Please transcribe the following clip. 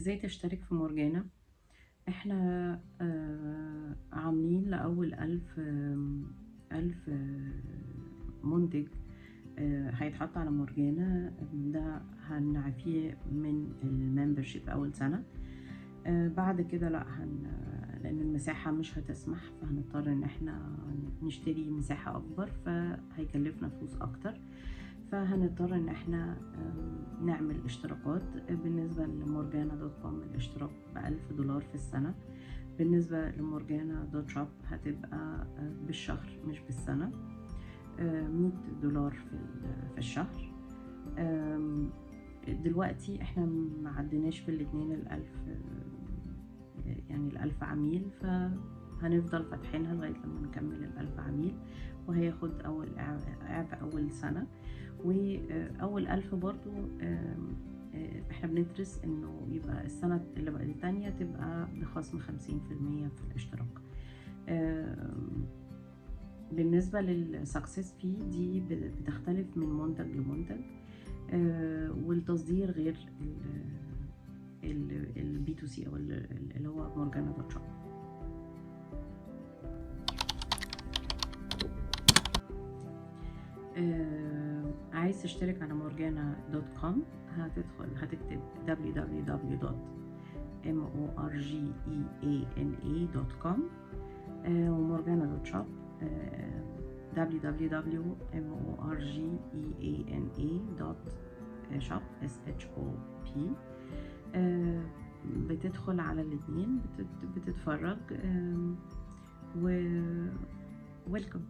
ازاي تشترك في مورجانا؟ احنا عاملين لأول 1000 منتج هيتحط على مورجانا. ده هنعفيه من الممبرشيب أول سنة. بعد كده لا لأن المساحة مش هتسمح، فهنضطر إن احنا نشتري مساحة أكبر، فهيكلفنا فلوس أكتر، فهنضطر ان احنا نعمل اشتراكات. بالنسبة لمورجانا دوت كوم الاشتراك $1000 في السنة. بالنسبة لمورجانا دوت شوب هتبقى بالشهر مش بالسنة، $100 في الشهر. دلوقتي احنا معدناش في الاتنين يعني ال1000 عميل، فهنفضل فاتحينها لغاية لما نكمل ال1000 عميل، وهياخد أول سنة. وأول 1000 برضو احنا بندرس انه يبقى السنة اللي بقى التانية تبقى بخصم 50% في الاشتراك. بالنسبة للسكسس في دي بتختلف من منتج لمنتج، والتصدير غير البي تو سي او اللي هو مورجانا دوت شوب. عايز تشترك على مورجانا دوت كوم، هتكتب www.morgeana.com، ومورجانا دوت شوب www.morgeana.shop. بتدخل على الاتنين، بتتفرج، و ويلكم.